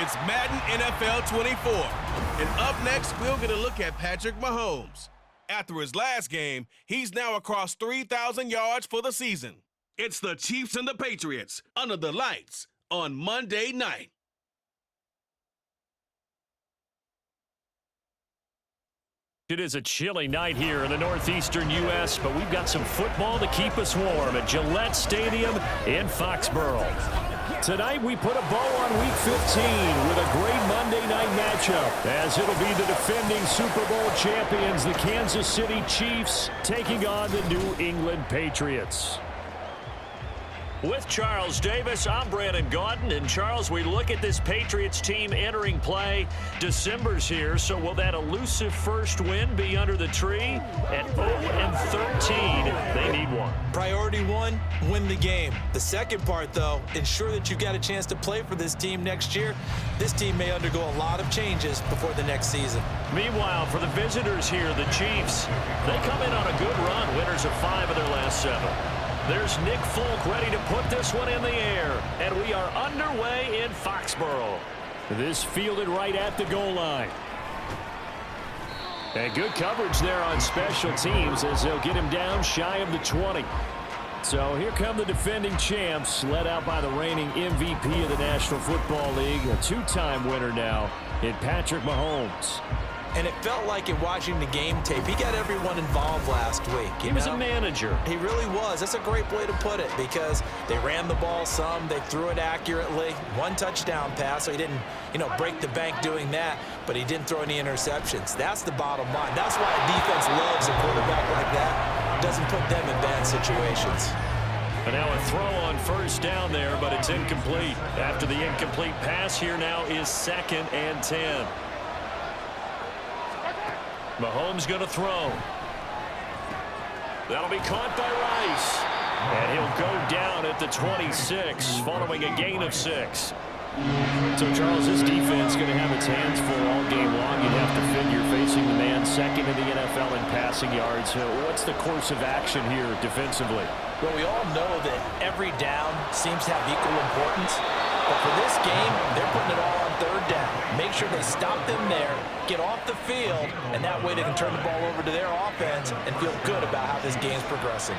It's Madden NFL 24. And up next, we'll get a look at Patrick Mahomes. After his last game, he's now across 3,000 yards for the season. It's the Chiefs and the Patriots under the lights on Monday night. It is a chilly night here in the northeastern U.S., but we've got some football to keep us warm at Gillette Stadium in Foxborough. Tonight we put a bow on Week 15 with a great Monday night matchup, as it'll be the defending Super Bowl champions, the Kansas City Chiefs, taking on the New England Patriots. With Charles Davis, I'm Brandon Gaudin. And Charles, we look at this Patriots team entering play. December's here, so will that elusive first win be under the tree? At 0-13, they need one. Priority one, win the game. The second part, though, ensure that you've got a chance to play for this team next year. This team may undergo a lot of changes before the next season. Meanwhile, for the visitors here, the Chiefs, they come in on a good run, winners of 5 of their last 7. There's Nick Folk ready to put this one in the air, and we are underway in Foxborough. This fielded right at the goal line. And good coverage there on special teams as they'll get him down shy of the 20. So here come the defending champs, led out by the reigning MVP of the National Football League, a 2-time winner now in Patrick Mahomes. And it felt like in watching the game tape, he got everyone involved last week. He was a manager. He really was. That's a great way to put it because they ran the ball some, they threw it accurately. 1 touchdown pass, so he didn't, break the bank doing that, but he didn't throw any interceptions. That's the bottom line. That's why a defense loves a quarterback like that. Doesn't put them in bad situations. And now a throw on first down there, but it's incomplete. After the incomplete pass, here now is 2nd and 10. Mahomes going to throw. That'll be caught by Rice. And he'll go down at the 26 following a gain of 6. So, Charles, this defense going to have its hands full all game long. You'd have to figure facing the man second in the NFL in passing yards. What's the course of action here defensively? Well, we all know that every down seems to have equal importance. But for this game, they're putting it all on 3rd down. Make sure they stop them there, get off the field, and that way they can turn the ball over to their offense and feel good about how this game's progressing.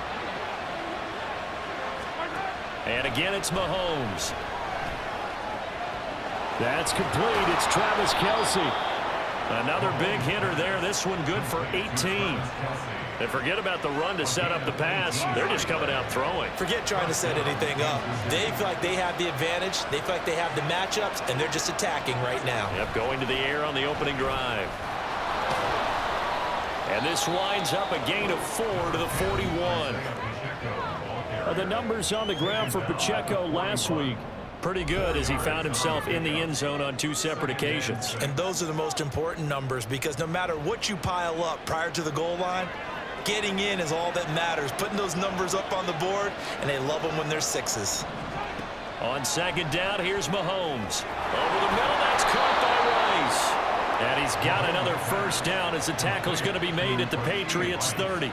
And again, it's Mahomes. That's complete. It's Travis Kelce. Another big hitter there. This one good for 18. And forget about the run to set up the pass. They're just coming out throwing. Forget trying to set anything up. They feel like they have the advantage. They feel like they have the matchups, and they're just attacking right now. Yep, going to the air on the opening drive. And this winds up a gain of 4 to the 41. The numbers on the ground for Pacheco last week, pretty good as he found himself in the end zone on 2 separate occasions. And those are the most important numbers because no matter what you pile up prior to the goal line, getting in is all that matters. Putting those numbers up on the board, and they love them when they're 6s. On 2nd down, here's Mahomes. Over the middle, that's caught by Rice. And he's got another first down as the tackle's going to be made at the Patriots' 30.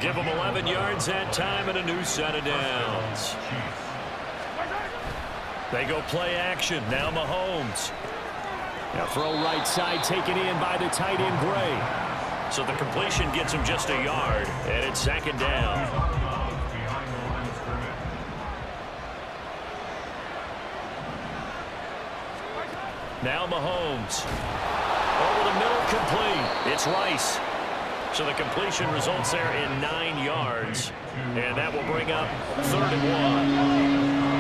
Give them 11 yards that time and a new set of downs. They go play action. Now Mahomes. Now throw right side taken in by the tight end Gray. So the completion gets him just a yard, and it's 2nd down. Now Mahomes. Over the middle, complete. It's Rice. So the completion results there in 9 yards, and that will bring up 3rd and 1.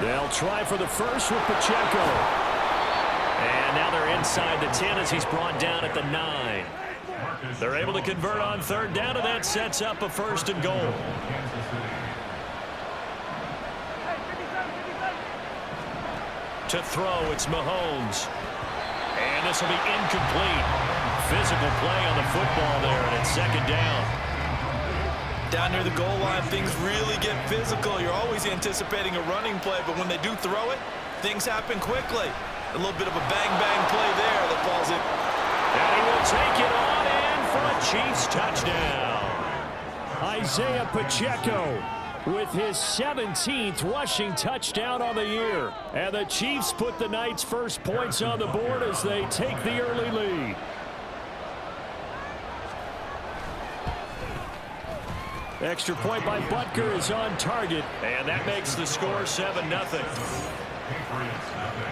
They'll try for the first with Pacheco. And now they're inside the 10 as he's brought down at the 9. They're able to convert on 3rd down, and that sets up a 1st and goal. To throw, it's Mahomes. And this will be incomplete. Physical play on the football there, and it's 2nd down. Down near the goal line, things really get physical. You're always anticipating a running play, but when they do throw it, things happen quickly. A little bit of a bang-bang play there that falls in. And he will take it on in for a Chiefs touchdown. Isaiah Pacheco with his 17th rushing touchdown on the year. And the Chiefs put the Knights' first points on the board as they take the early lead. Extra point by Butker is on target, and that makes the score 7-0.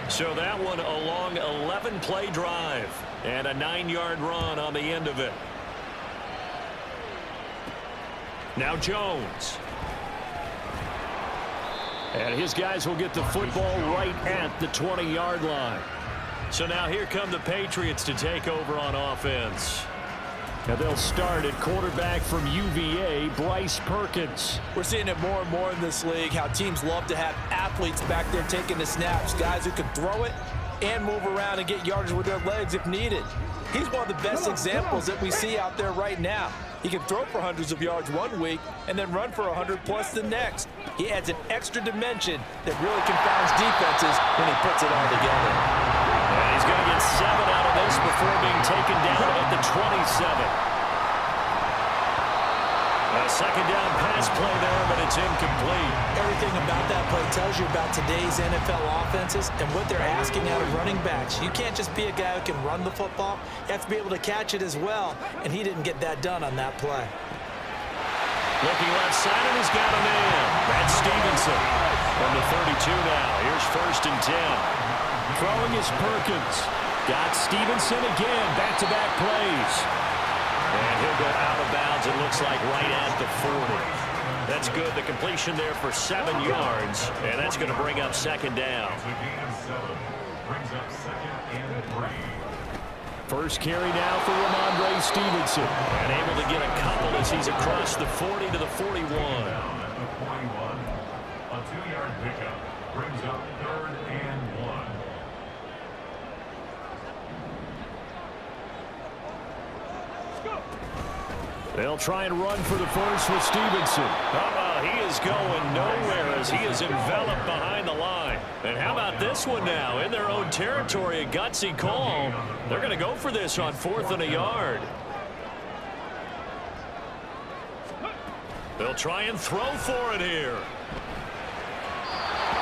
So that one a long 11-play drive and a 9-yard run on the end of it. Now Jones. And his guys will get the football right at the 20-yard line. So now here come the Patriots to take over on offense. And they'll start at quarterback from UVA, Bryce Perkins. We're seeing it more and more in this league, how teams love to have athletes back there taking the snaps, guys who can throw it and move around and get yardage with their legs if needed. He's one of the best examples that we see out there right now. He can throw for hundreds of yards one week and then run for 100+ the next. He adds an extra dimension that really confounds defenses when he puts it all together. And he's going to get 7 out of this before being taken down at the 27. A second down pass play there, but it's incomplete. Everything about that play tells you about today's NFL offenses and what they're asking out of running backs. You can't just be a guy who can run the football. You have to be able to catch it as well, and he didn't get that done on that play. Looking left side, and he's got a man. That's Stevenson from the 32 now. Here's 1st and 10. Throwing is Perkins. Got Stevenson again. Back-to-back plays. And he'll go out of bounds, it looks like, right at the 40. That's good. The completion there for 7 yards, and that's going to bring up 2nd down. First carry now for Ramondre Stevenson. And able to get a couple as he's across the 40 to the 41. A 2-yard pickup brings up 3rd and 1. They'll try and run for the first with Stevenson. He is going nowhere as he is enveloped behind the line. And how about this one now? In their own territory, a gutsy call. They're going to go for this on 4th and a yard. They'll try and throw for it here.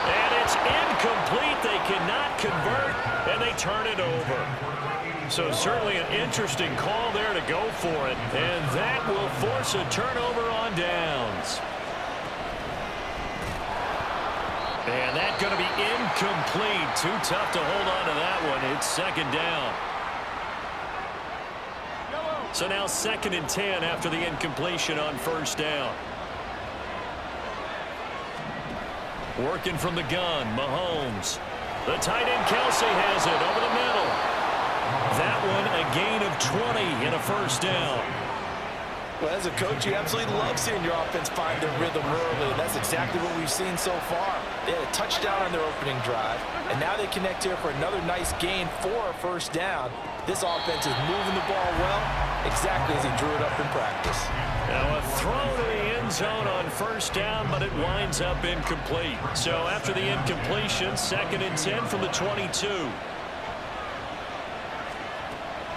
And it's incomplete. They cannot convert, and they turn it over. So certainly an interesting call there to go for it. And that will force a turnover on downs. And that's going to be incomplete. Too tough to hold on to that one. It's 2nd down. So now 2nd and 10 after the incompletion on 1st down. Working from the gun, Mahomes. The tight end, Kelsey, has it over the middle. That one a gain of 20 and a 1st down. Well, as a coach, you absolutely love seeing your offense find their rhythm early. That's exactly what we've seen so far. They had a touchdown on their opening drive, and now they connect here for another nice gain for a 1st down. This offense is moving the ball well, exactly as he drew it up in practice. Now a throw to the end zone on 1st down, but it winds up incomplete. So after the incompletion, 2nd and 10 from the 22.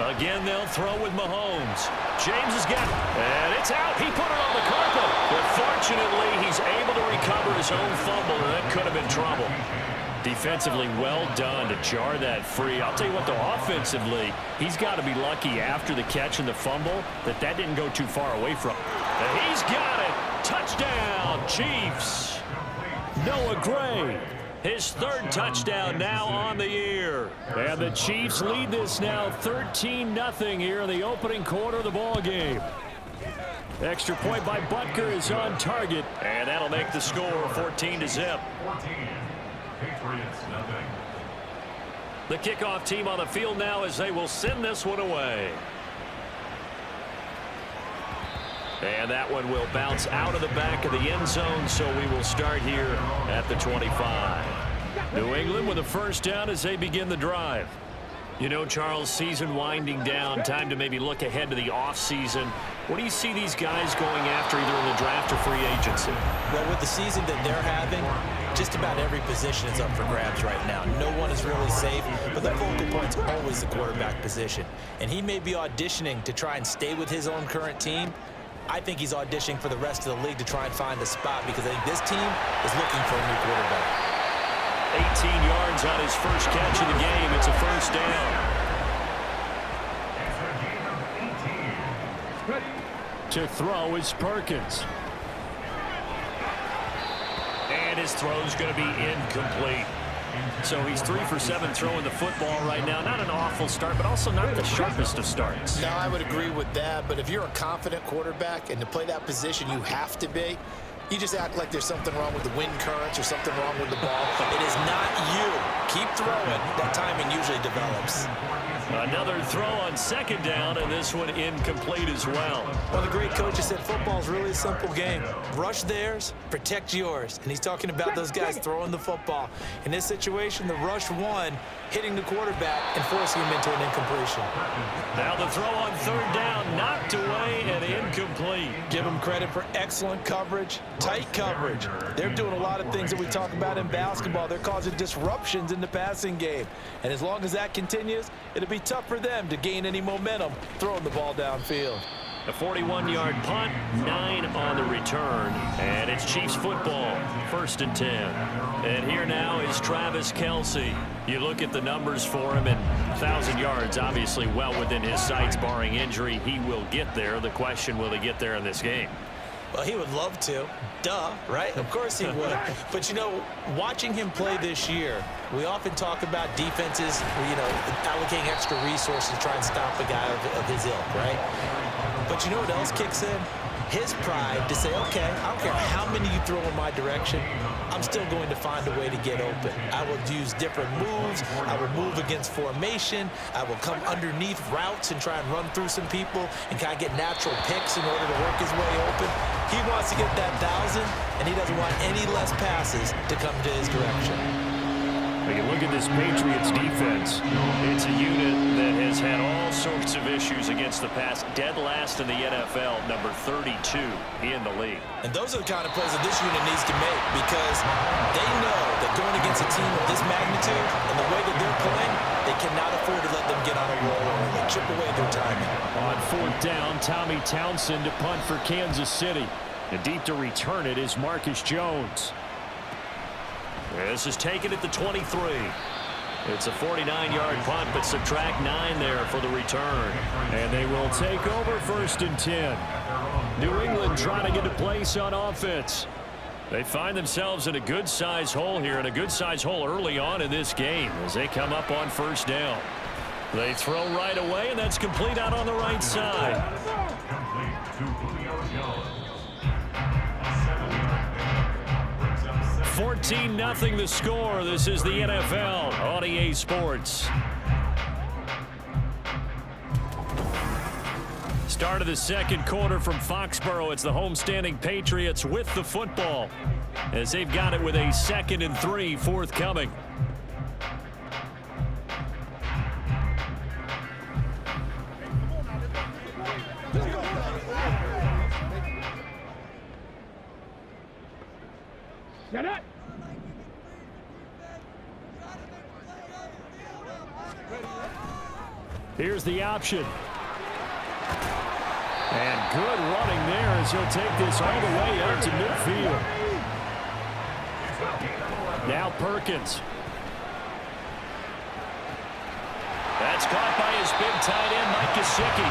Again, they'll throw with Mahomes. James has got it, and it's out. He put it on the carpet. But fortunately, he's able to recover his own fumble, and that could have been trouble. Defensively, well done to jar that free. I'll tell you what, though, offensively, he's got to be lucky after the catch and the fumble that didn't go too far away from him. And he's got it. Touchdown, Chiefs. Noah Gray. His 3rd touchdown now on the year. And the Chiefs lead this now 13-0 here in the opening quarter of the ball game. Extra point by Butker is on target, and that'll make the score 14-0. 14. Patriots, nothing. The kickoff team on the field now as they will send this one away. And that one will bounce out of the back of the end zone, so we will start here at the 25. New England with a 1st down as they begin the drive. You know, Charles, season winding down, time to maybe look ahead to the offseason. What do you see these guys going after either in the draft or free agency? Well, with the season that they're having, just about every position is up for grabs right now. No one is really safe, but the focal point's always the quarterback position. And he may be auditioning to try and stay with his own current team. I think he's auditioning for the rest of the league to try and find a spot because I think this team is looking for a new quarterback. 18 yards on his first catch of the game. It's a 1st down. To throw is Perkins. And his throw's going to be incomplete. So he's 3 for 7 throwing the football right now. Not an awful start, but also not the sharpest of starts. No, I would agree with that. But if you're a confident quarterback and to play that position, you have to be. You just act like there's something wrong with the wind currents or something wrong with the ball. It is not you. Keep throwing. That timing usually develops. Another throw on second down, and this one incomplete as well. One of the great coaches said football is really a simple game. Rush theirs, protect yours. And he's talking about those guys throwing the football. In this situation, the rush one, hitting the quarterback and forcing him into an incompletion. Now the throw on third down, knocked away and incomplete. Give them credit for excellent coverage, tight coverage. They're doing a lot of things that we talk about in basketball. They're causing disruptions in the passing game. And as long as that continues, it'll be tough for them to gain any momentum throwing the ball downfield. A 41-yard punt, 9 on the return, and it's Chiefs football, 1st and 10. And here now is Travis Kelce. You look at the numbers for him, and 1,000 yards, obviously well within his sights, barring injury. He will get there. The question, will he get there in this game? Well, he would love to. Duh, right? Of course he would. But, you know, watching him play this year, we often talk about defenses, you know, allocating extra resources to try and stop a guy of his ilk, right? But you know what else kicks in? His pride to say, okay, I don't care how many you throw in my direction, I'm still going to find a way to get open. I will use different moves. I will move against formation. I will come underneath routes and try and run through some people and kind of get natural picks in order to work his way open. He wants to get that 1,000, and he doesn't want any less passes to come to his direction. When you look at this Patriots defense, it's a unit that has had all sorts of issues against the pass. Dead last in the NFL, number 32 in the league. And those are the kind of plays that this unit needs to make, because they know that going against a team of this magnitude and the way that they're playing, they cannot afford to let them get on a roll or they chip away at their timing. On 4th down, Tommy Townsend to punt for Kansas City. And deep to return it is Marcus Jones. This is taken at the 23. It's a 49-yard punt, but subtract 9 there for the return. And they will take over 1st and 10. New England trying to get a place on offense. They find themselves in a good-size hole here, and a good-size hole early on in this game as they come up on 1st down. They throw right away, and that's complete out on the right side. 14-0 the score. This is the NFL on EA Sports. Start of the second quarter from Foxborough. It's the homestanding Patriots with the football as they've got it with a 2nd and 3 forthcoming. Get it! Here's the option. And good running there as he'll take this all the way out to midfield. Now Perkins. That's caught by his big tight end, Mike Gesicki.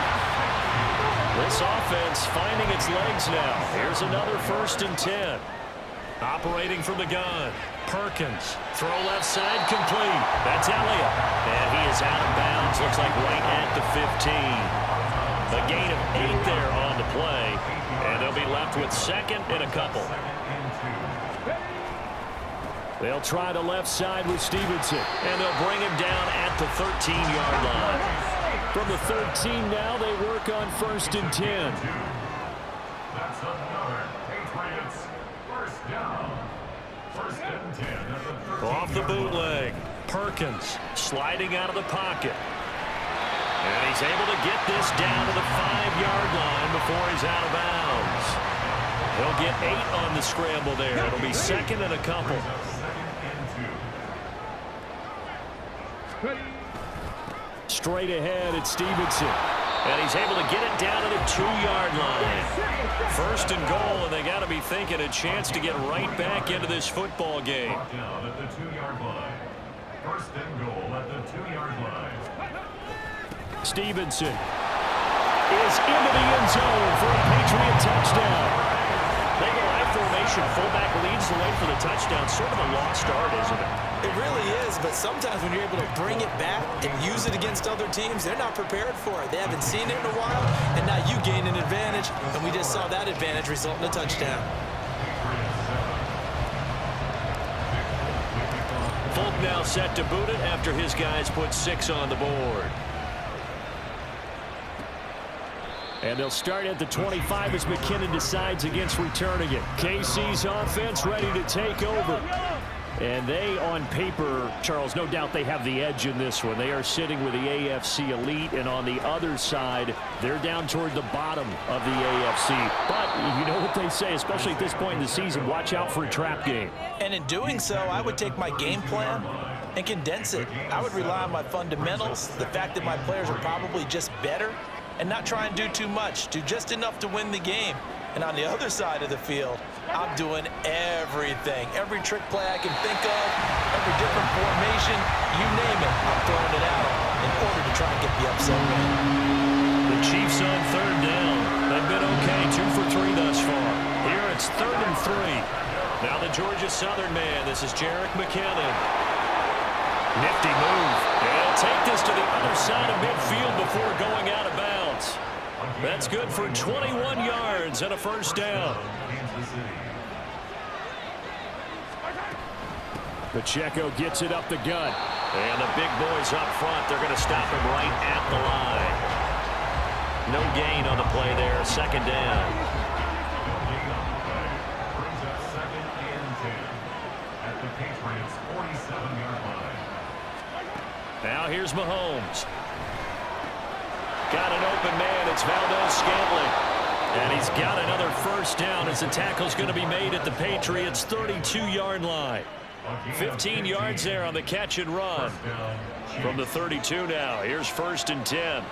This offense finding its legs now. Here's another 1st and 10. Operating from the gun. Perkins. Throw left side complete. That's Elliott. And he is out of bounds. Looks like right at the 15. A gain of 8 there on the play. And they'll be left with 2nd and a couple. They'll try the left side with Stevenson. And they'll bring him down at the 13-yard line. From the 13 now, they work on 1st and 10. That's another Patriots first down. 1st and 10 at the 13. Off the bootleg. Perkins sliding out of the pocket. And he's able to get this down to the 5-yard line before he's out of bounds. He'll get 8 on the scramble there. It'll be 2nd and a couple. Straight ahead, it's Stevenson. And he's able to get it down to the 2-yard line. 1st and goal, and they got to be thinking a chance to get right back into this football game. Down at the 2-yard line. 1st and goal at the 2-yard line. Stevenson is into the end zone for a Patriot touchdown. They go I formation. Fullback leads the way for the touchdown. Sort of a lost start, isn't it? It really is, but sometimes when you're able to bring it back and use it against other teams, they're not prepared for it. They haven't seen it in a while, and now you gain an advantage, and we just saw that advantage result in a touchdown. Folk now set to boot it after his guys put 6 on the board. And they'll start at the 25 as McKinnon decides against returning it. KC's offense ready to take over. And they, on paper, Charles, no doubt they have the edge in this one. They are sitting with the AFC elite, and on the other side, they're down toward the bottom of the AFC. But you know what they say, especially at this point in the season, watch out for a trap game. And in doing so, I would take my game plan and condense it. I would rely on my fundamentals, the fact that my players are probably just better, and not try and do too much, do just enough to win the game. And on the other side of the field, I'm doing everything. Every trick play I can think of, every different formation, you name it, I'm throwing it at them in order to try and get the upset win. The Chiefs on 3rd down. They've been okay, 2 for 3 thus far. Here it's 3rd and 3. Now the Georgia Southern man. This is Jerick McKinnon. Nifty move. And he'll take this to the other side of midfield before going out of bounds. That's good for 21 yards and a 1st down. Pacheco gets it up the gut. And the big boys up front, they're going to stop him right at the line. No gain on the play there, 2nd down. Brings up 2nd and 10 at the Patriots' 47-yard line. Now here's Mahomes. Got an open man. It's Valdez-Scantling. And he's got another 1st down as the tackle's going to be made at the Patriots' 32-yard line. 15 yards there on the catch and run. From the 32 now. Here's 1st and 10.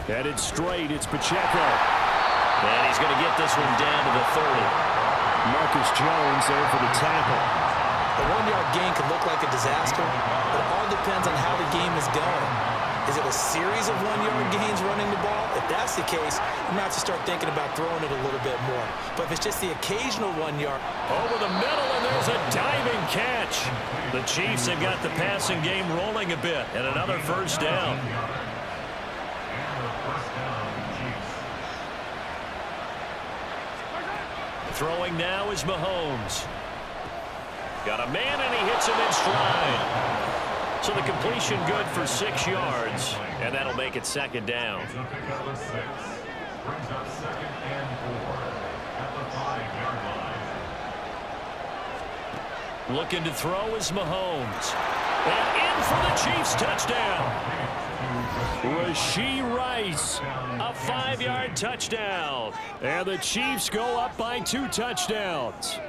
Headed straight. It's Pacheco. And he's going to get this one down to the 30. Marcus Jones there for the tackle. A 1-yard gain can look like a disaster, but it all depends on how the game is going. Is it a series of 1-yard gains running the ball? If that's the case, you might have to start thinking about throwing it a little bit more. But if it's just the occasional 1-yard. Over the middle, and there's a diving catch. The Chiefs have got the passing game rolling a bit, and another 1st down. Throwing now is Mahomes. Got a man, and he hits him in stride. So the completion good for 6 yards, and that'll make it 2nd down. Brings up 2nd and 4 at the 5-yard line. Looking to throw is Mahomes. And in for the Chiefs touchdown. Rashee Rice, a 5-yard touchdown. And the Chiefs go up by 2 touchdowns.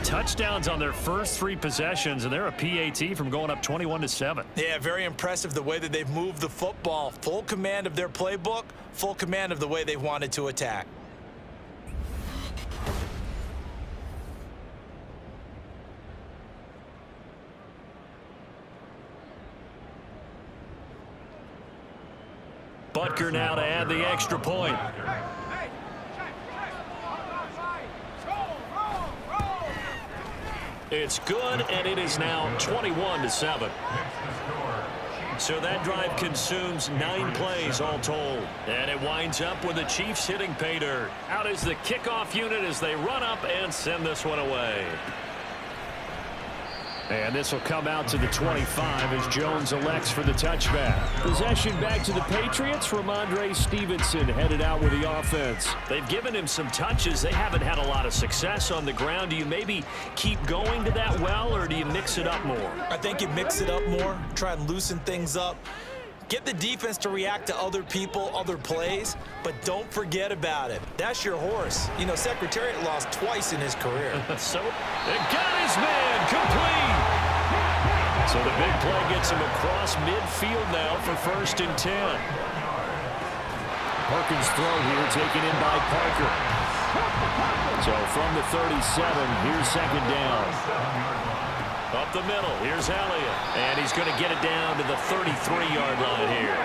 Touchdowns on their first 3 possessions, and they're a PAT from going up 21-7. Yeah, very impressive the way that they've moved the football. Full command of their playbook, full command of the way they wanted to attack. Butker now to add the extra point. It's good, and it is now 21-7. So that drive consumes 9 plays all told. And it winds up with the Chiefs hitting pay dirt. Out is the kickoff unit as they run up and send this one away. And this will come out to the 25 as Jones elects for the touchback. Possession back to the Patriots. Ramondre Stevenson headed out with the offense. They've given him some touches. They haven't had a lot of success on the ground. Do you maybe keep going to that well, or do you mix it up more? I think you mix it up more, try and loosen things up. Get the defense to react to other people, other plays, but don't forget about it. That's your horse. You know, Secretariat lost twice in his career. So, they got his man complete. So the big play gets him across midfield now for 1st and 10. Perkins' throw here taken in by Parker. So from the 37, here's 2nd down. Up the middle, here's Elliott. And he's going to get it down to the 33-yard line here.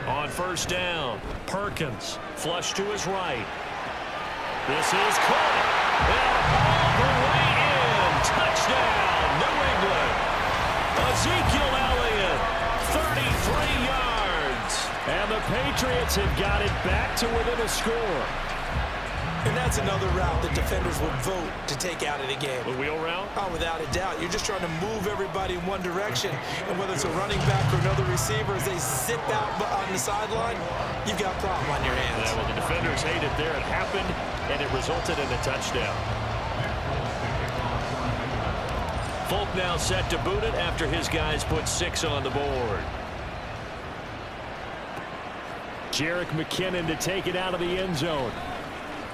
On first down. Perkins, flush to his right. This is caught. And all the way in. Touchdown, New England. Ezekiel Elliott, 33 yards. And the Patriots have got it back to within a score. And that's another route that defenders would vote to take out of the game. The wheel route? Oh, without a doubt. You're just trying to move everybody in one direction. And whether it's a running back or another receiver, as they zip out on the sideline, you've got a problem on your hands. Yeah, well, the defenders hate it there. It happened, and it resulted in a touchdown. Folk now set to boot it after his guys put 6 on the board. Jerick McKinnon to take it out of the end zone.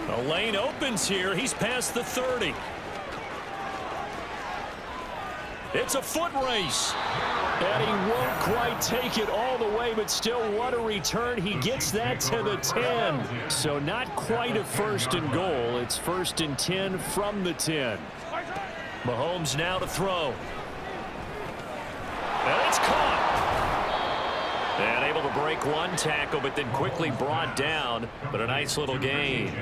The lane opens here. He's past the 30. It's a foot race. And he won't quite take it all the way, but still what a return. He gets that to the 10. So not quite a 1st and goal. It's 1st and 10 from the 10. Mahomes now to throw. And it's caught. And able to break one tackle, but then quickly brought down. But a nice little gain.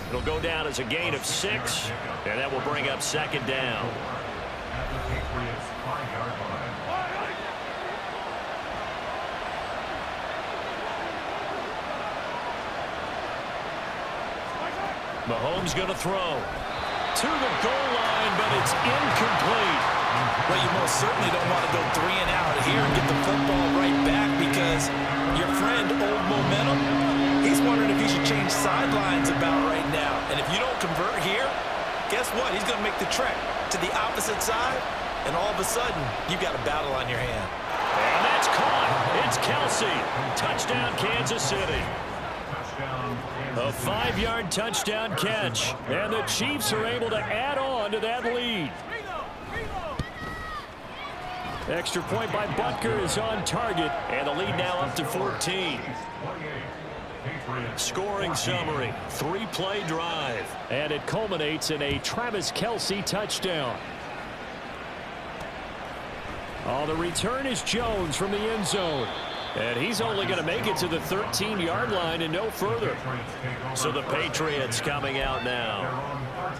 It'll go down as a gain of 6, and that will bring up 2nd down. Mahomes going to throw to the goal line, but it's incomplete. Well, you most certainly don't want to go 3 and out here and get the football right back, because your friend, Old Momentum, he's wondering if he should change sidelines about right now. And if you don't convert here, guess what? He's going to make the trek to the opposite side, and all of a sudden, you've got a battle on your hand. And that's caught. It's Kelsey. Touchdown, Kansas City. A 5-yard touchdown catch. And the Chiefs are able to add on to that lead. Extra point by Butker is on target, and the lead now up to 14. Scoring summary, 3-play drive, and it culminates in a Travis Kelce touchdown. Oh, the return is Jones from the end zone. And he's only going to make it to the 13-yard line and no further. So the Patriots coming out now.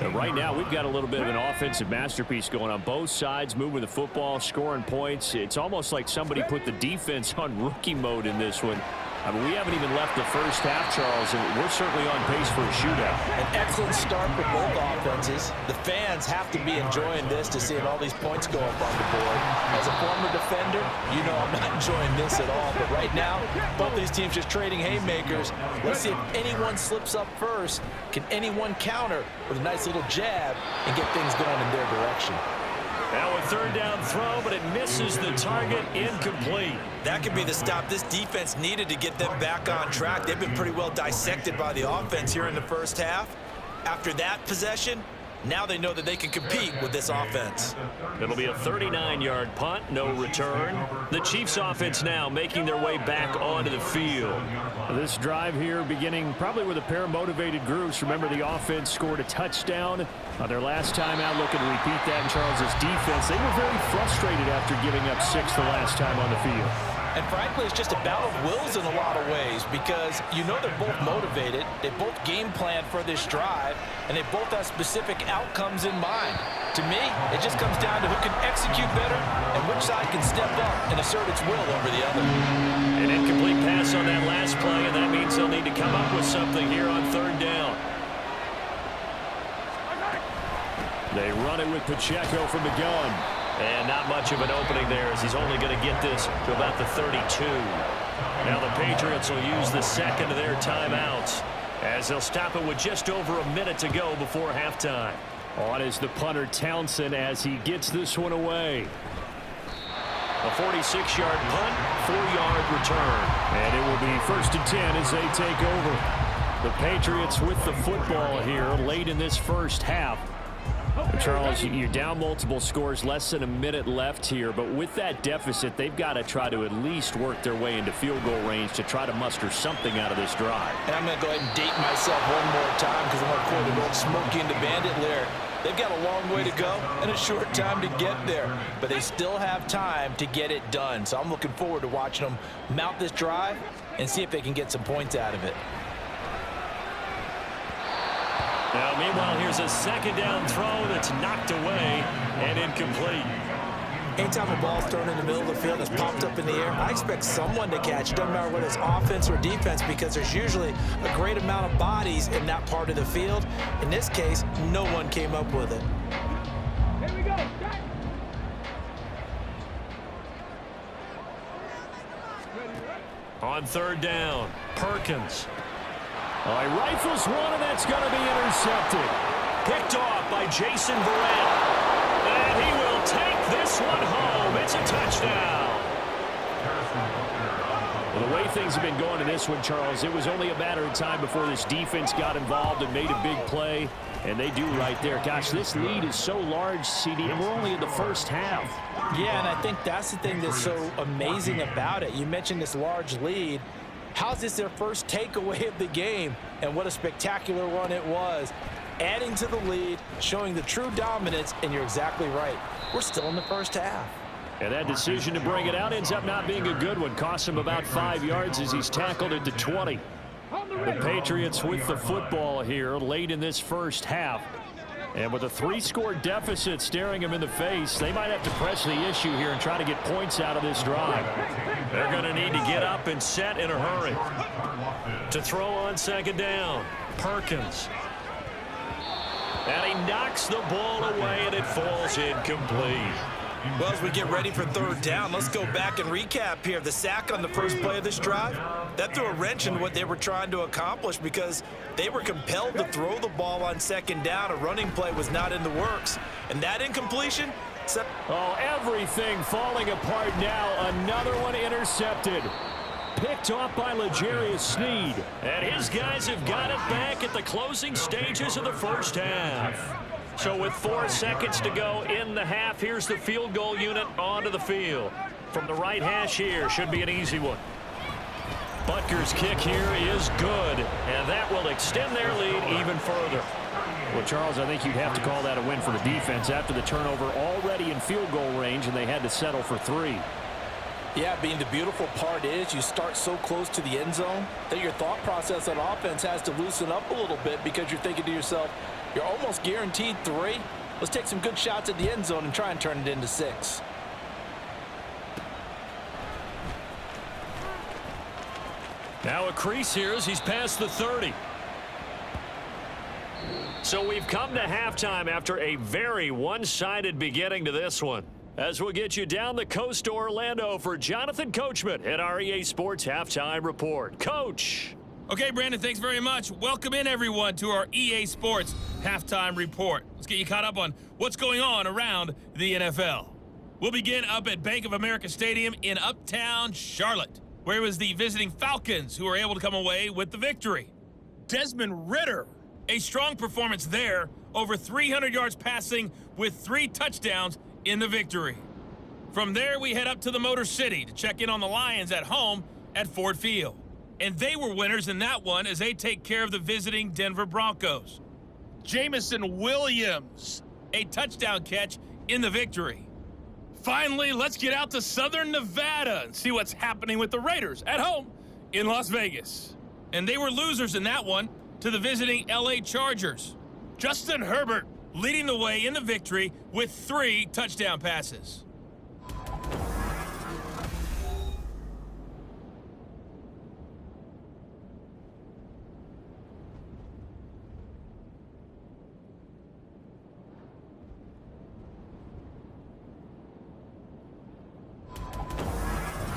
And right now, we've got a little bit of an offensive masterpiece going on both sides, moving the football, scoring points. It's almost like somebody put the defense on rookie mode in this one. I mean, we haven't even left the first half, Charles, and we're certainly on pace for a shootout. An excellent start for both offenses. The fans have to be enjoying this to seeing all these points go up on the board. As a former defender, you know I'm not enjoying this at all. But right now, both these teams just trading haymakers. Let's see if anyone slips up first. Can anyone counter with a nice little jab and get things going in their direction? Now a 3rd down throw, but it misses the target, incomplete. That could be the stop this defense needed to get them back on track. They've been pretty well dissected by the offense here in the first half. After that possession, now they know that they can compete with this offense. It'll be a 39-yard punt, no return. The Chiefs offense now making their way back onto the field. This drive here beginning probably with a pair of motivated groups. Remember, the offense scored a touchdown on their last time out, looking to repeat that in Charles's defense. They were very frustrated after giving up 6 the last time on the field. And frankly, it's just a battle of wills in a lot of ways, because you know they're both motivated, they both game plan for this drive, and they both have specific outcomes in mind. To me, it just comes down to who can execute better and which side can step up and assert its will over the other. An incomplete pass on that last play, and that means they'll need to come up with something here on 3rd down. They run it with Pacheco from the gun. And not much of an opening there, as he's only going to get this to about the 32. Now the Patriots will use the 2nd of their timeouts, as they'll stop it with just over a minute to go before halftime. On is the punter Townsend as he gets this one away. A 46-yard punt, 4-yard return. And it will be 1st and 10 as they take over. The Patriots with the football here late in this first half. Charles, you're down multiple scores, less than a minute left here, but with that deficit, they've got to try to at least work their way into field goal range to try to muster something out of this drive. And I'm going to go ahead and date myself one more time because I'm going to quote the old Smokey and the Bandit lyric. They've got a long way to go and a short time to get there, but they still have time to get it done. So I'm looking forward to watching them mount this drive and see if they can get some points out of it. Now, meanwhile, here's a second down throw that's knocked away and incomplete. Anytime a ball's thrown in the middle of the field and it's popped up in the air, I expect someone to catch it. Doesn't matter whether it's offense or defense, because there's usually a great amount of bodies in that part of the field. In this case, no one came up with it. Here we go. On third down, Perkins. Oh, he rifles one, and that's going to be intercepted. Picked off by Jason Verrett. And he will take this one home. It's a touchdown. Well, the way things have been going in this one, Charles, it was only a matter of time before this defense got involved and made a big play. And they do right there. Gosh, this lead is so large, CD, and we're only in the first half. Yeah, and I think that's the thing that's so amazing about it. You mentioned this large lead. How's this their first takeaway of the game? And what a spectacular run it was. Adding to the lead, showing the true dominance, and you're exactly right. We're still in the first half. And that decision to bring it out ends up not being a good one. Costs him about 5 yards as he's tackled at the 20. The Patriots with the football here late in this first half. And with a 3-score deficit staring him in the face, they might have to press the issue here and try to get points out of this drive. They're going to need to get up and set in a hurry. To throw on second down, Perkins. And he knocks the ball away, and it falls incomplete. Well, as we get ready for third down, let's go back and recap here. The sack on the first play of this drive, that threw a wrench in what they were trying to accomplish because they were compelled to throw the ball on second down. A running play was not in the works. And that incompletion... Oh, everything falling apart now. Another one intercepted. Picked off by L'Jarius Sneed. And his guys have got it back at the closing stages of the first half. So with 4 seconds to go in the half, here's the field goal unit onto the field. From the right hash here, should be an easy one. Butker's kick here is good, and that will extend their lead even further. Well, Charles, I think you'd have to call that a win for the defense after the turnover already in field goal range, and they had to settle for 3. Yeah, being the beautiful part is you start so close to the end zone that your thought process on offense has to loosen up a little bit because you're thinking to yourself, you're almost guaranteed 3. Let's take some good shots at the end zone and try and turn it into 6. Now a crease here as he's past the 30. So we've come to halftime after a very one-sided beginning to this one. As we'll get you down the coast to Orlando for Jonathan Coachman at our EA Sports Halftime Report. Coach. Okay, Brandon, thanks very much. Welcome in, everyone, to our EA Sports Halftime Report. Let's get you caught up on what's going on around the NFL. We'll begin up at Bank of America Stadium in Uptown Charlotte, where it was the visiting Falcons who were able to come away with the victory. Desmond Ridder, a strong performance there, over 300 yards passing with 3 touchdowns in the victory. From there, we head up to the Motor City to check in on the Lions at home at Ford Field. And they were winners in that one as they take care of the visiting Denver Broncos. Jamison Williams, a touchdown catch in the victory. Finally, let's get out to Southern Nevada and see what's happening with the Raiders at home in Las Vegas. And they were losers in that one to the visiting LA Chargers. Justin Herbert leading the way in the victory with 3 touchdown passes.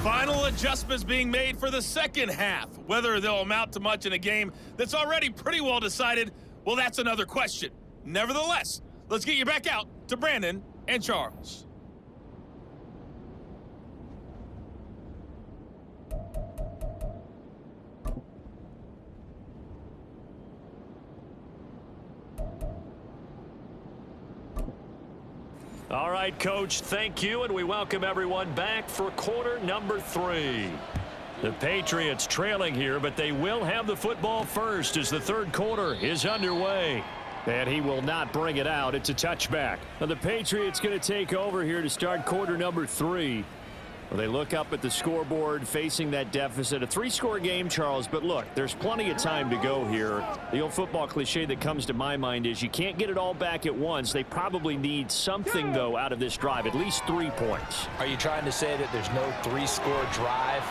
Final adjustments being made for the second half. Whether they'll amount to much in a game that's already pretty well decided, well, that's another question. Nevertheless, let's get you back out to Brandon and Charles. All right, Coach, thank you, and we welcome everyone back for quarter number 3. The Patriots trailing here, but they will have the football first as the third quarter is underway. And he will not bring it out. It's a touchback. Now the Patriots going to take over here to start quarter number 3. Well, they look up at the scoreboard facing that deficit. A 3-score game, Charles, but look, there's plenty of time to go here. The old football cliche that comes to my mind is you can't get it all back at once. They probably need something, though, out of this drive, at least 3 points. Are you trying to say that there's no 3-score drive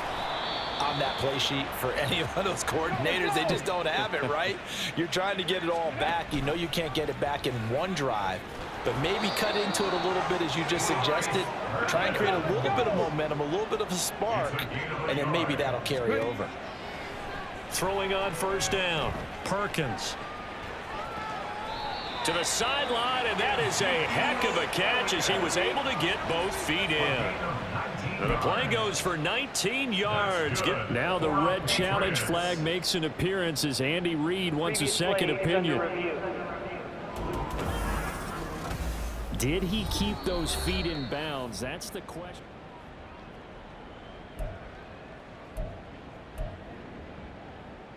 on that play sheet for any of those coordinators? They just don't have it, right? You're trying to get it all back. You know you can't get it back in one drive. But maybe cut into it a little bit, as you just suggested. Try and create a little bit of momentum, a little bit of a spark, and then maybe that'll carry over. Throwing on first down, Perkins. To the sideline, and that is a heck of a catch as he was able to get both feet in. And the play goes for 19 yards. Now the red challenge flag makes an appearance as Andy Reid wants a second opinion. Did he keep those feet in bounds? That's the question.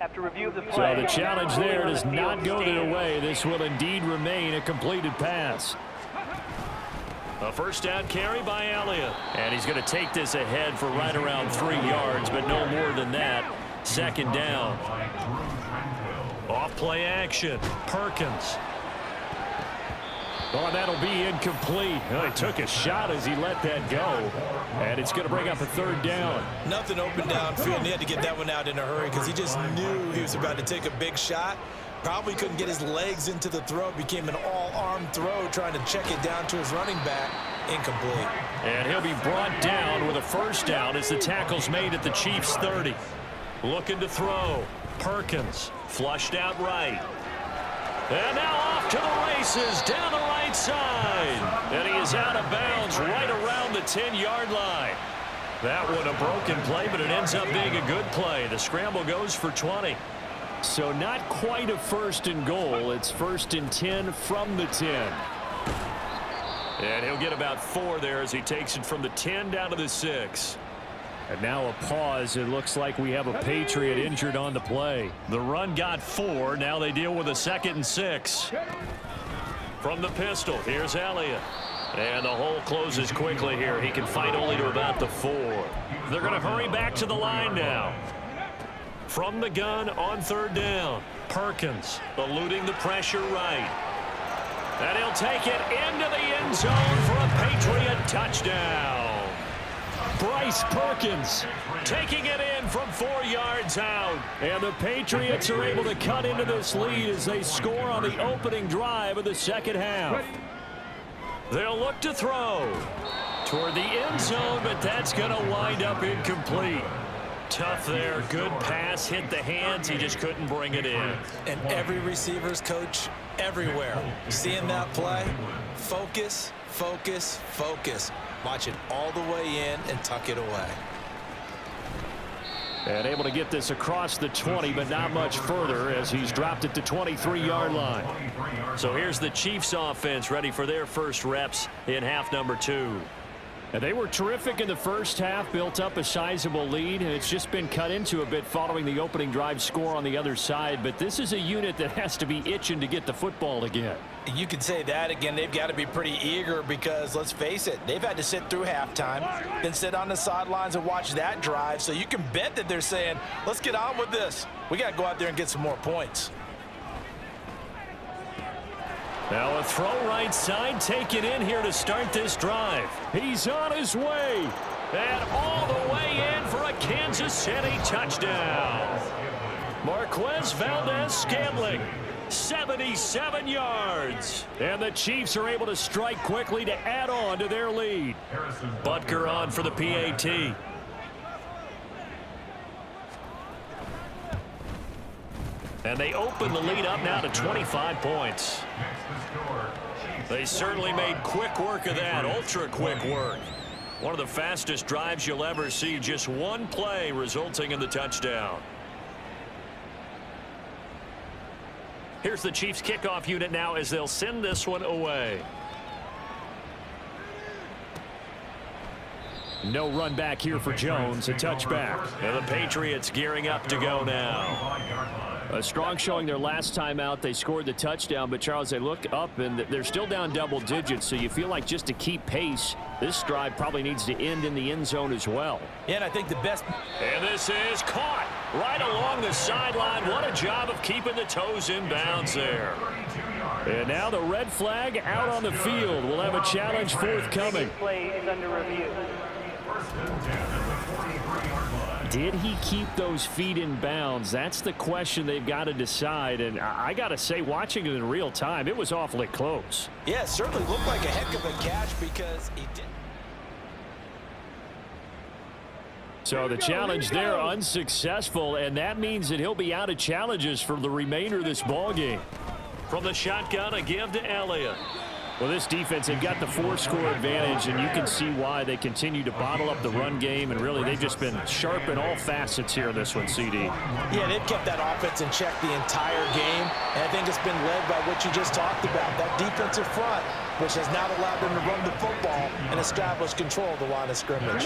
After review of the play. So the challenge there does not go their way. This will indeed remain a completed pass. A first down carry by Elliott. And he's going to take this ahead for right around 3 yards, but no more than that. Second down. Off play action. Perkins. Oh, that'll be incomplete. Oh, he took a shot as he let that go. And it's going to bring up a third down. Nothing open downfield, and he had to get that one out in a hurry because he just knew he was about to take a big shot. Probably couldn't get his legs into the throw. Became an all-arm throw, trying to check it down to his running back. Incomplete. And he'll be brought down with a first down as the tackle's made at the Chiefs' 30. Looking to throw. Perkins flushed out right. And now off to the races down the right side. And he is out of bounds right around the 10-yard line. That one a broken play, but it ends up being a good play. The scramble goes for 20. So not quite a first and goal. It's first and 10 from the 10. And he'll get about 4 there as he takes it from the 10 down to the 6. And now a pause. It looks like we have a Patriot injured on the play. The run got 4. Now they deal with a 2nd and 6. From the pistol, here's Elliott. And the hole closes quickly here. He can fight only to about the 4. They're going to hurry back to the line now. From the gun on third down. Perkins eluding the pressure right. And he'll take it into the end zone for a Patriot touchdown. Bryce Perkins taking it in from 4 yards out. And the Patriots are able to cut into this lead as they score on the opening drive of the second half. They'll look to throw toward the end zone, but that's going to wind up incomplete. Tough there. Good pass. Hit the hands. He just couldn't bring it in. And every receiver's coach everywhere. Seeing that play, focus, focus, focus. Watch it all the way in and tuck it away. And able to get this across the 20, but not much further as he's dropped it to 23-yard line. So here's the Chiefs offense ready for their first reps in half number 2. And they were terrific in the first half, built up a sizable lead, and it's just been cut into a bit following the opening drive score on the other side. But this is a unit that has to be itching to get the football again. You can say that again. They've got to be pretty eager because, let's face it, they've had to sit through halftime, then sit on the sidelines and watch that drive. So you can bet that they're saying, let's get on with this. We got to go out there and get some more points. Now a throw right side, taken in here to start this drive. He's on his way. And all the way in for a Kansas City touchdown. Marquez Valdez-Scantling, 77 yards. And the Chiefs are able to strike quickly to add on to their lead. Butker on for the PAT. And they open the lead up now to 25 points. They certainly made quick work of that, ultra quick work. One of the fastest drives you'll ever see, just one play resulting in the touchdown. Here's the Chiefs kickoff unit now as they'll send this one away. No run back here for Jones, a touchback. And the Patriots gearing up to go now. A strong showing their last time out. They scored the touchdown, but Charles, they look up and they're still down double digits, so you feel like just to keep pace, this drive probably needs to end in the end zone as well. Yeah, and I think the best. And this is caught right along the sideline. What a job of keeping the toes in bounds there. And now the red flag out on the field. We'll have a challenge forthcoming. Play is under review. Did he keep those feet in bounds? That's the question they've got to decide. And I got to say, watching it in real time, it was awfully close. Yeah, it certainly looked like a heck of a catch because he did. So the challenge there unsuccessful, and that means that he'll be out of challenges for the remainder of this ball game. From the shotgun, a give to Elliott. Well, this defense, they've got the 4-score advantage, and you can see why they continue to bottle up the run game, and really they've just been sharp in all facets here in this one, CD. Yeah, they've kept that offense in check the entire game, and I think it's been led by what you just talked about, that defensive front, which has now allowed them to run the football and establish control of the line of scrimmage.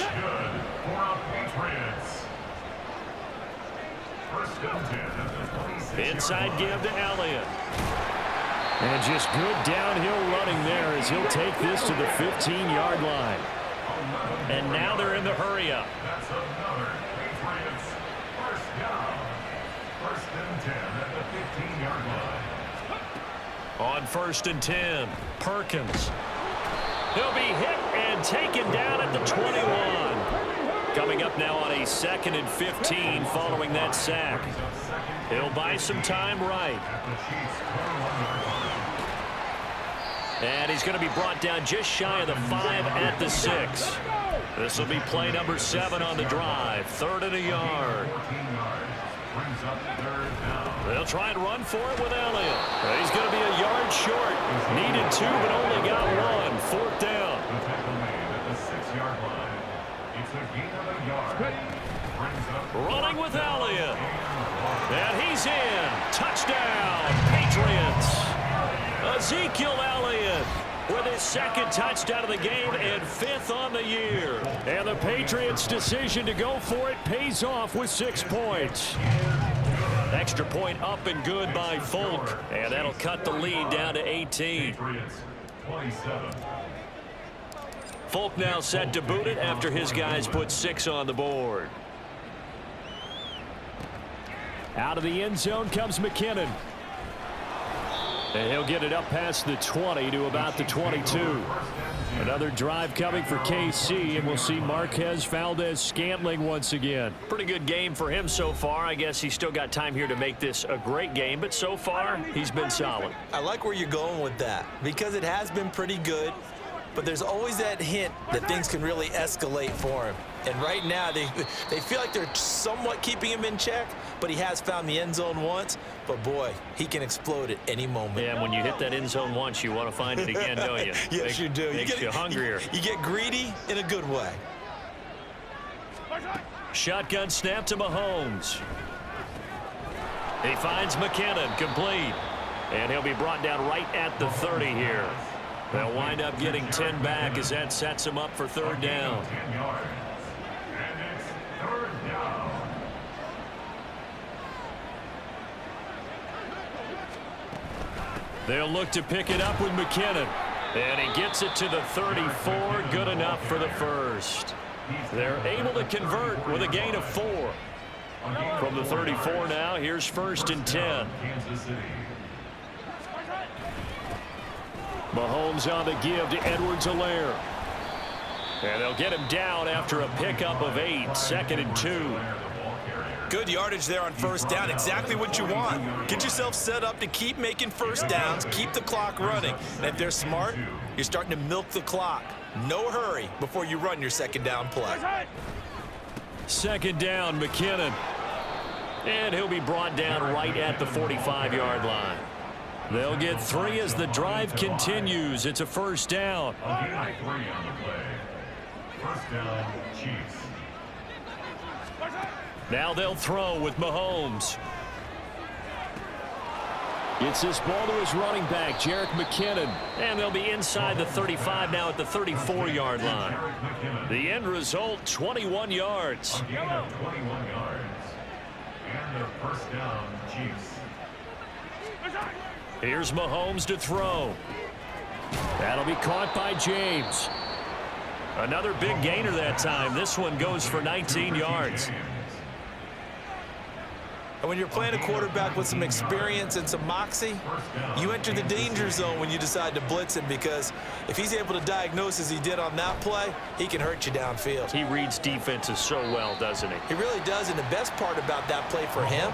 Inside give to Elliott. And just good downhill running there as he'll take this to the 15-yard line. And now they're in the hurry-up. That's another Patriots first down. First and 10 at the 15-yard line. On 1st and 10, Perkins. He'll be hit and taken down at the 21. Coming up now on a 2nd and 15 following that sack. He'll buy some time right. And he's going to be brought down just shy of the 5 at the 6. This will be play number 7 on the drive. 3rd and a yard. They'll try and run for it with Elliott. He's going to be a yard short. Needed 2, but only got 1. 4th down. Running with Elliott. And he's in. Touchdown, Patriots. Ezekiel Elliott with his 2nd touchdown of the game and 5th on the year. And the Patriots' decision to go for it pays off with 6 points. Extra point up and good by Folk. And that'll cut the lead down to 18. Folk now set to boot it after his guys put 6 on the board. Out of the end zone comes McKinnon. And he'll get it up past the 20 to about the 22. Another drive coming for KC, and we'll see Marquez Valdez-Scantling once again. Pretty good game for him so far. I guess he's still got time here to make this a great game, but so far he's been solid. I like where you're going with that because it has been pretty good, but there's always that hint that things can really escalate for him. And right now, they feel like they're somewhat keeping him in check, but he has found the end zone once. But, boy, he can explode at any moment. Yeah, and when you hit that end zone once, you want to find it again, don't you? Yes, you do. Makes you hungrier. You get greedy in a good way. Shotgun snap to Mahomes. He finds McKinnon, complete. And he'll be brought down right at the 30 here. They'll wind up getting 10 back as that sets him up for 3rd down. They'll look to pick it up with McKinnon. And he gets it to the 34. Good enough for the first. They're able to convert with a gain of 4. From the 34 now, here's 1st and 10. Mahomes on the give to Edwards-Helaire. And they'll get him down after a pickup of 8. 2nd and 2. Good yardage there on 1st down. Exactly what you want. Get yourself set up to keep making 1st downs, keep the clock running. And if they're smart, you're starting to milk the clock. No hurry before you run your 2nd down play. 2nd down, McKinnon. And he'll be brought down right at the 45-yard line. They'll get 3 as the drive continues. It's a 1st down. First down, Chiefs. Now they'll throw with Mahomes. Gets this ball to his running back, Jerick McKinnon. And they'll be inside the 35 now at the 34-yard line. The end result, 21 yards. A gain of 21 yards. And a first down, Chiefs. Here's Mahomes to throw. That'll be caught by James. Another big gainer that time. This one goes for 19 yards. And when you're playing a quarterback with some experience and some moxie, you enter the danger zone when you decide to blitz him, because if he's able to diagnose as he did on that play, he can hurt you downfield. He reads defenses so well, doesn't he? He really does, and the best part about that play for him,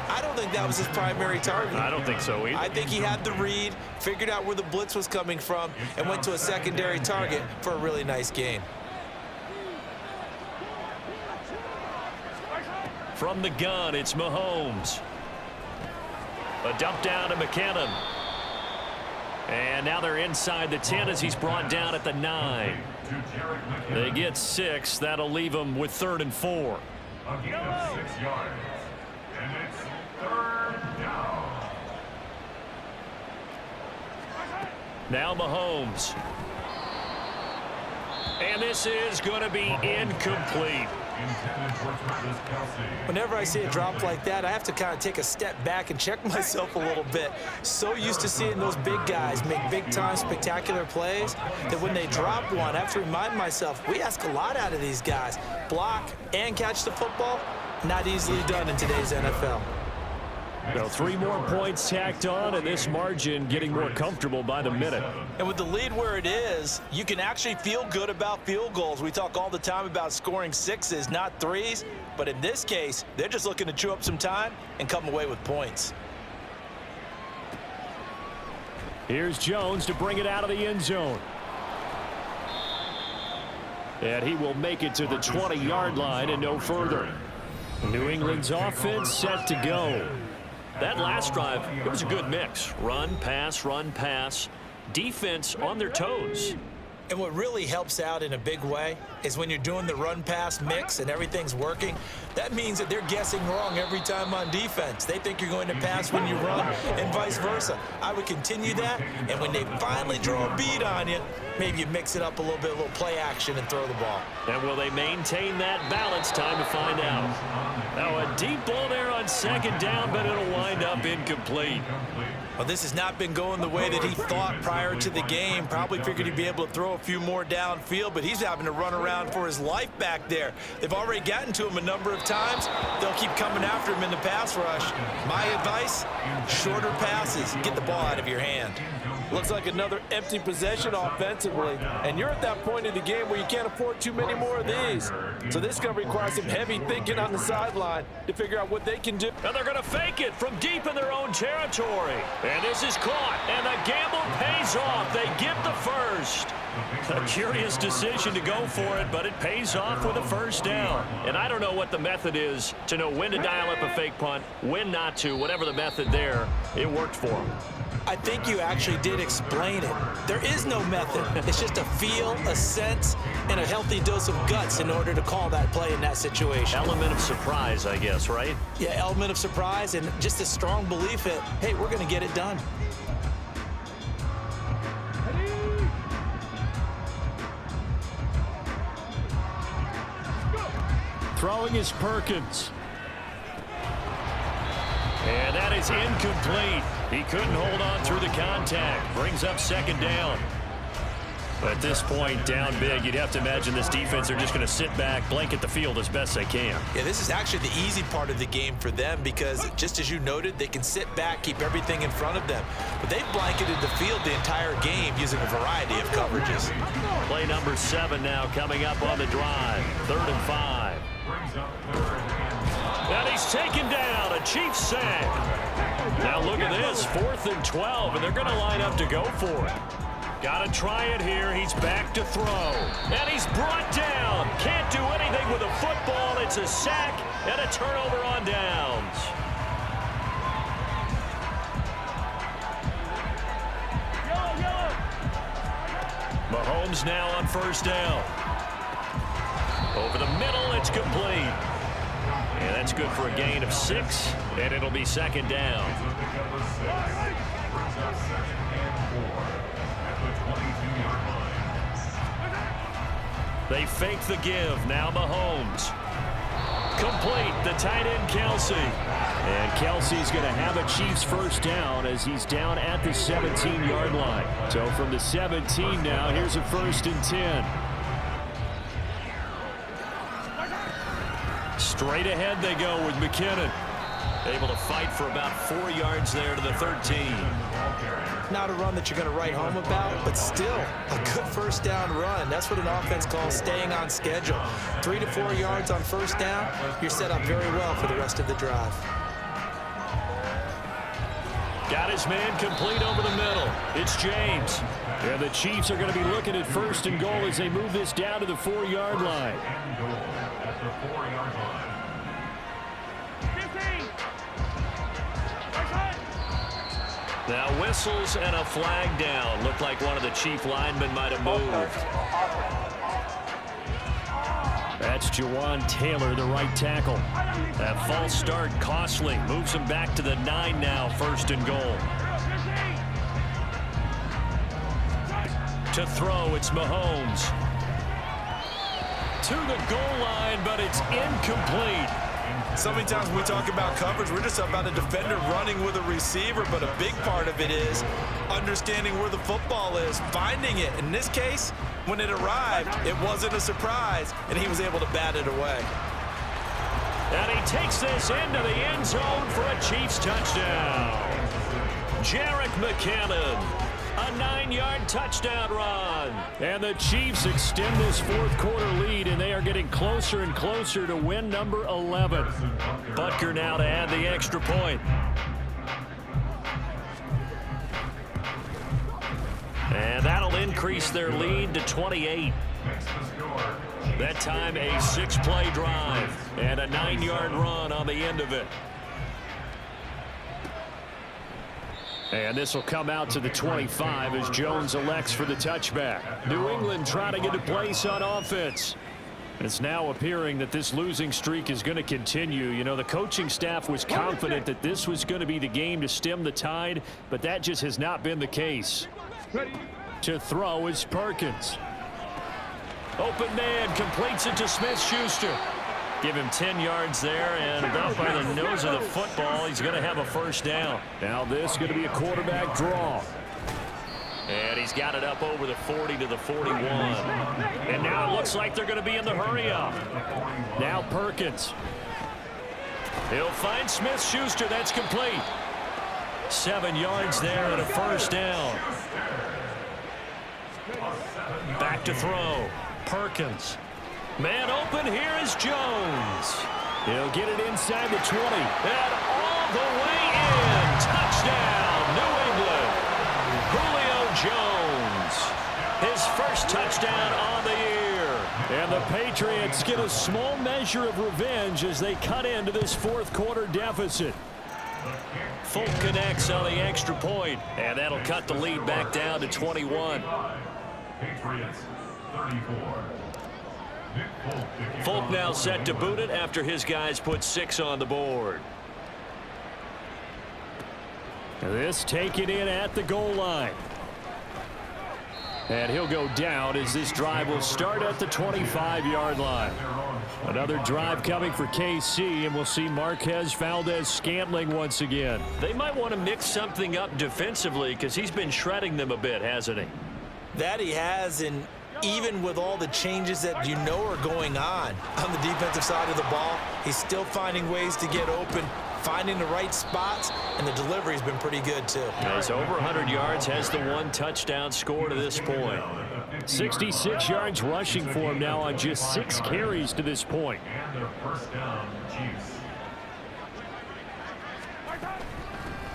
I don't think that was his primary target. I don't think so either. I think he had the read, figured out where the blitz was coming from, and went to a secondary target for a really nice gain. From the gun, it's Mahomes. A dump down to McKinnon. And now they're inside the 10 as he's brought down at the 9. They get 6. That'll leave them with 3rd and 4. A gain of 6 yards. And it's 3rd down. Now Mahomes. And this is going to be incomplete. Whenever I see a drop like that, I have to kind of take a step back and check myself a little bit. So used to seeing those big guys make big-time spectacular plays that when they drop one, I have to remind myself, we ask a lot out of these guys. Block and catch the football, not easily done in today's NFL. So 3 more points tacked on, and this margin getting more comfortable by the minute. And with the lead where it is, you can actually feel good about field goals. We talk all the time about scoring 6s, not 3s. But in this case, they're just looking to chew up some time and come away with points. Here's Jones to bring it out of the end zone. And he will make it to the 20-yard line and no further. New England's offense set to go. That last drive, it was a good mix. Run, pass, defense on their toes. And what really helps out in a big way is when you're doing the run-pass mix and everything's working, that means that they're guessing wrong every time on defense. They think you're going to pass when you run and vice versa. I would continue that, and when they finally draw a bead on you, maybe you mix it up a little bit, a little play action and throw the ball. And will they maintain that balance? Time to find out. Now a deep ball there on 2nd down, but it'll wind up incomplete. Well, this has not been going the way that he thought prior to the game. Probably figured he'd be able to throw a few more downfield, but he's having to run around for his life back there. They've already gotten to him a number of times. They'll keep coming after him in the pass rush. My advice, shorter passes. Get the ball out of your hand. Looks like another empty possession offensively. And you're at that point in the game where you can't afford too many more of these. So this is going to require some heavy thinking on the sideline to figure out what they can do. And they're going to fake it from deep in their own territory. And this is caught. And the gamble pays off. They get the first. A curious decision to go for it, but it pays off with a 1st down. And I don't know what the method is to know when to dial up a fake punt, when not to. Whatever the method there, it worked for them. I think you actually did explain it. There is no method. It's just a feel, a sense, and a healthy dose of guts in order to call that play in that situation. Element of surprise, I guess, right? Yeah, element of surprise and just a strong belief that, hey, we're going to get it done. Throwing is Perkins. And that is incomplete. He couldn't hold on through the contact. Brings up 2nd down. But at this point, down big, you'd have to imagine this defense are just going to sit back, blanket the field as best they can. Yeah, this is actually the easy part of the game for them because, just as you noted, they can sit back, keep everything in front of them. But they've blanketed the field the entire game using a variety of coverages. Play number 7 now coming up on the drive. 3rd and 5. And he's taken down. A Chiefs sack. Now look at this. 4th and 12, and they're going to line up to go for it. Got to try it here. He's back to throw. And he's brought down. Can't do anything with a football. It's a sack and a turnover on downs. Mahomes now on 1st down. Over the middle, it's complete. And that's good for a gain of 6, and it'll be second down. They fake the give. Now Mahomes. Complete. The tight end, Kelsey. And Kelsey's going to have a Chiefs first down as he's down at the 17-yard line. So from the 17 now, here's a 1st and 10. Straight ahead they go with McKinnon. Able to fight for about 4 yards there to the 13. Not a run that you're going to write home about, but still a good first down run. That's what an offense calls staying on schedule. 3 to 4 yards on first down, you're set up very well for the rest of the drive. Got his man complete over the middle. It's James. And the Chiefs are going to be looking at 1st and goal as they move this down to the 4-yard line. Now whistles and a flag down. Looked like one of the Chief linemen might have moved. That's Jawan Taylor, the right tackle. That false start costly. Moves him back to the 9 now, 1st and goal. To throw, it's Mahomes. To the goal line, but it's incomplete. So many times when we talk about coverage, we're just about a defender running with a receiver, but a big part of it is understanding where the football is, finding it. In this case, when it arrived, it wasn't a surprise, and he was able to bat it away. And he takes this into the end zone for a Chiefs touchdown. Jerick McKinnon. A 9-yard touchdown run. And the Chiefs extend this 4th quarter lead, and they are getting closer and closer to win number 11. Butker now to add the extra point. And that'll increase their lead to 28. That time a 6-play drive and a 9-yard run on the end of it. And this will come out to the 25 as Jones elects for the touchback. New England trying to get a place on offense. It's now appearing that this losing streak is going to continue. You know, the coaching staff was confident that this was going to be the game to stem the tide, but that just has not been the case. To throw is Perkins. Open man completes it to Smith-Schuster. Give him 10 yards there, and about by the nose of the football, he's going to have a first down. Now this is going to be a quarterback draw. And he's got it up over the 40 to the 41. And now it looks like they're going to be in the hurry-up. Now Perkins. He'll find Smith-Schuster. That's complete. 7 yards there and a first down. Back to throw. Perkins. Man open, here is Jones. He'll get it inside the 20. And all the way in. Touchdown, New England. Julio Jones. His first touchdown on the year. And the Patriots get a small measure of revenge as they cut into this 4th quarter deficit. Folk connects on the extra point, and that'll cut the lead back down to 21. Patriots 34. Folk now set to boot it after his guys put 6 on the board. This taken in at the goal line. And he'll go down as this drive will start at the 25-yard line. Another drive coming for KC, and we'll see Marquez Valdez-Scantling once again. They might want to mix something up defensively because he's been shredding them a bit, hasn't he? That he has, and even with all the changes that you know are going on the defensive side of the ball, he's still finding ways to get open, finding the right spots, and the delivery's been pretty good too. He's over 100 yards, has the 1 touchdown score to this point. 66 yards rushing for him now on just 6 carries to this point. And their first down, Chiefs.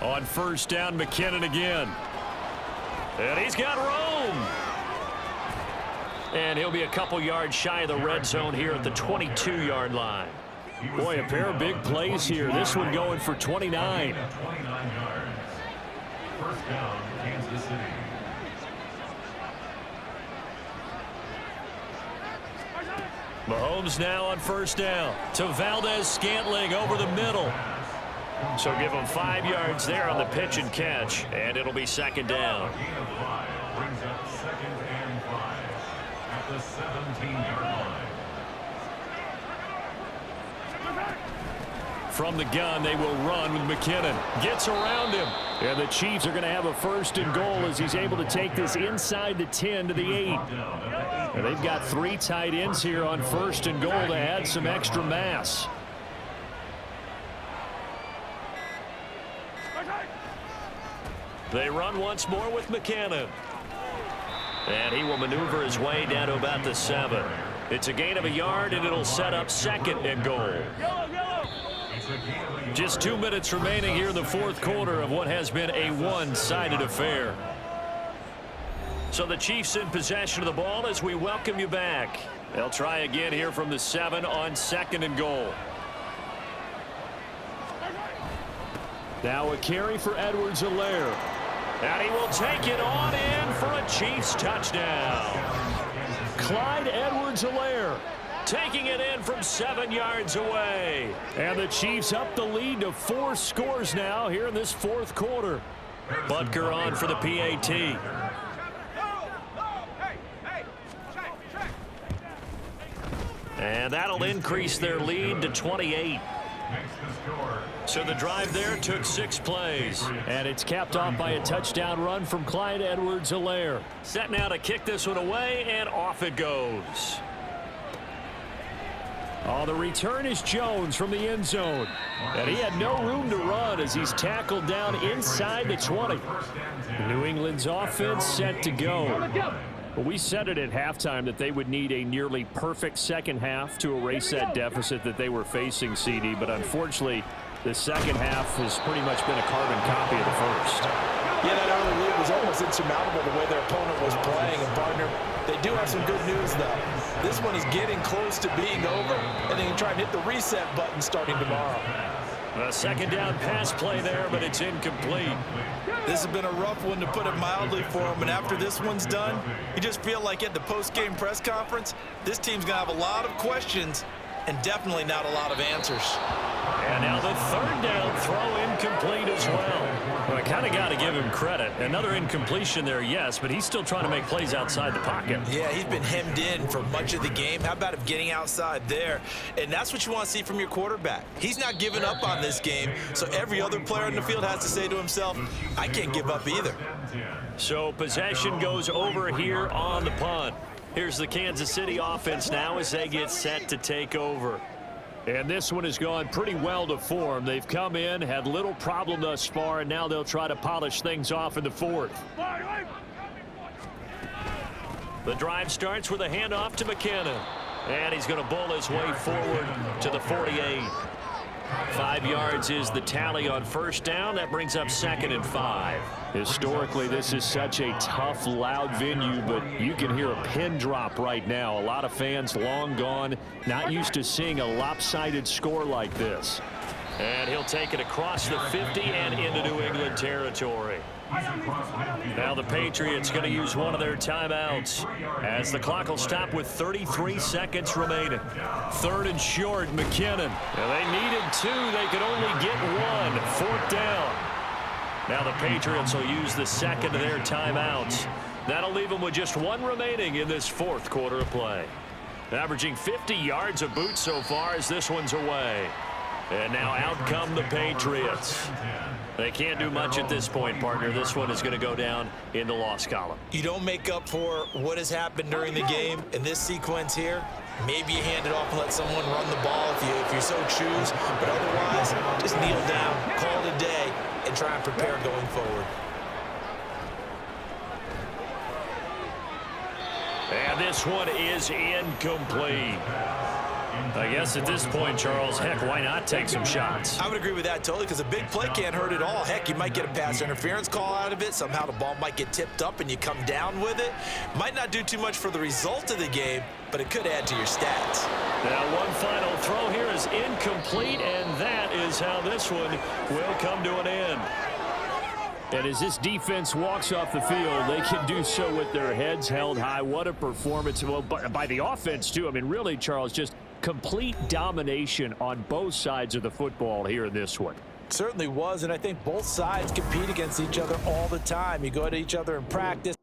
On first down, McKinnon again. And he's got room. And he'll be a couple yards shy of the red zone here at the 22-yard line. Boy, a pair of big plays here. This one going for 29. 29 yards. First down, Kansas City. Mahomes now on first down to Valdez-Scantling over the middle. So give him 5 yards there on the pitch and catch, and it'll be second down. Gain of 5 brings up 2nd and 5 at the 17-yard line. From the gun, they will run with McKinnon. Gets around him. And the Chiefs are going to have a 1st and goal as he's able to take this inside the 10 to the 8. And they've got 3 tight ends here on 1st and goal to add some extra mass. They run once more with McKinnon. And he will maneuver his way down to about the 7. It's a gain of a yard, and it'll set up 2nd and goal. Just 2 minutes remaining here in the 4th quarter of what has been a one-sided affair. So the Chiefs in possession of the ball as we welcome you back. They'll try again here from the 7 on 2nd and goal. Now a carry for Edwards-Helaire. And he will take it on in for a Chiefs touchdown. Clyde Edwards-Helaire taking it in from 7 yards away. And the Chiefs up the lead to 4 scores now here in this 4th quarter. Butker on for the PAT. And that'll increase their lead to 28. So the drive there took 6 plays. And it's capped off by a touchdown run from Clyde Edwards-Helaire. Set now to kick this one away, and off it goes. Oh, the return is Jones from the end zone. And he had no room to run as he's tackled down inside the 20. New England's offense set to go. Well, we said it at halftime that they would need a nearly perfect second half to erase that deficit that they were facing, CD. But unfortunately, the second half has pretty much been a carbon copy of the first. Yeah, that early lead was almost insurmountable the way their opponent was playing. And, partner, they do have some good news, though. This one is getting close to being over, and they can try and hit the reset button starting tomorrow. A second down pass play there, but it's incomplete. This has been a rough one, to put it mildly, for him. And after this one's done, you just feel like at the post-game press conference, this team's going to have a lot of questions and definitely not a lot of answers. And now the 3rd down throw incomplete as well. Well, I kind of got to give him credit. Another incompletion there, yes, but he's still trying to make plays outside the pocket. Yeah, he's been hemmed in for much of the game. How about him getting outside there? And that's what you want to see from your quarterback. He's not giving up on this game, so every other player in the field has to say to himself, I can't give up either. So possession goes over here on the punt. Here's the Kansas City offense now as they get set to take over. And this one has gone pretty well to form. They've come in, had little problem thus far, and now they'll try to polish things off in the 4th. The drive starts with a handoff to McKinnon. And he's going to bowl his way forward to the 48. 5 yards is the tally on first down. That brings up 2nd and 5. Historically, this is such a tough, loud venue, but you can hear a pin drop right now. A lot of fans long gone, not used to seeing a lopsided score like this. And he'll take it across the 50 and into New England territory. Now the Patriots going to use one of their timeouts as the clock will stop with 33 seconds remaining. 3rd and short, McKinnon. Now they needed 2. They could only get 1. 4th down. Now the Patriots will use the 2nd of their timeouts. That'll leave them with just 1 remaining in this 4th quarter of play. Averaging 50 yards a boot so far as this one's away. And now out come the Patriots. They can't do much at this point, partner. This one is going to go down in the loss column. You don't make up for what has happened during the game in this sequence here. Maybe you hand it off and let someone run the ball if you so choose. But otherwise, just kneel down, call it a day, and try and prepare going forward. And this one is incomplete. I guess at this point, Charles, heck, why not take some shots? I would agree with that totally, because a big play can't hurt at all. Heck, you might get a pass interference call out of it. Somehow the ball might get tipped up and you come down with it. Might not do too much for the result of the game, but it could add to your stats. Now one final throw here is incomplete, and that is how this one will come to an end. And as this defense walks off the field, they can do so with their heads held high. What a performance by the offense, too. I mean, really, Charles, just complete domination on both sides of the football here in this one. Certainly was, and I think both sides compete against each other all the time. You go to each other in practice.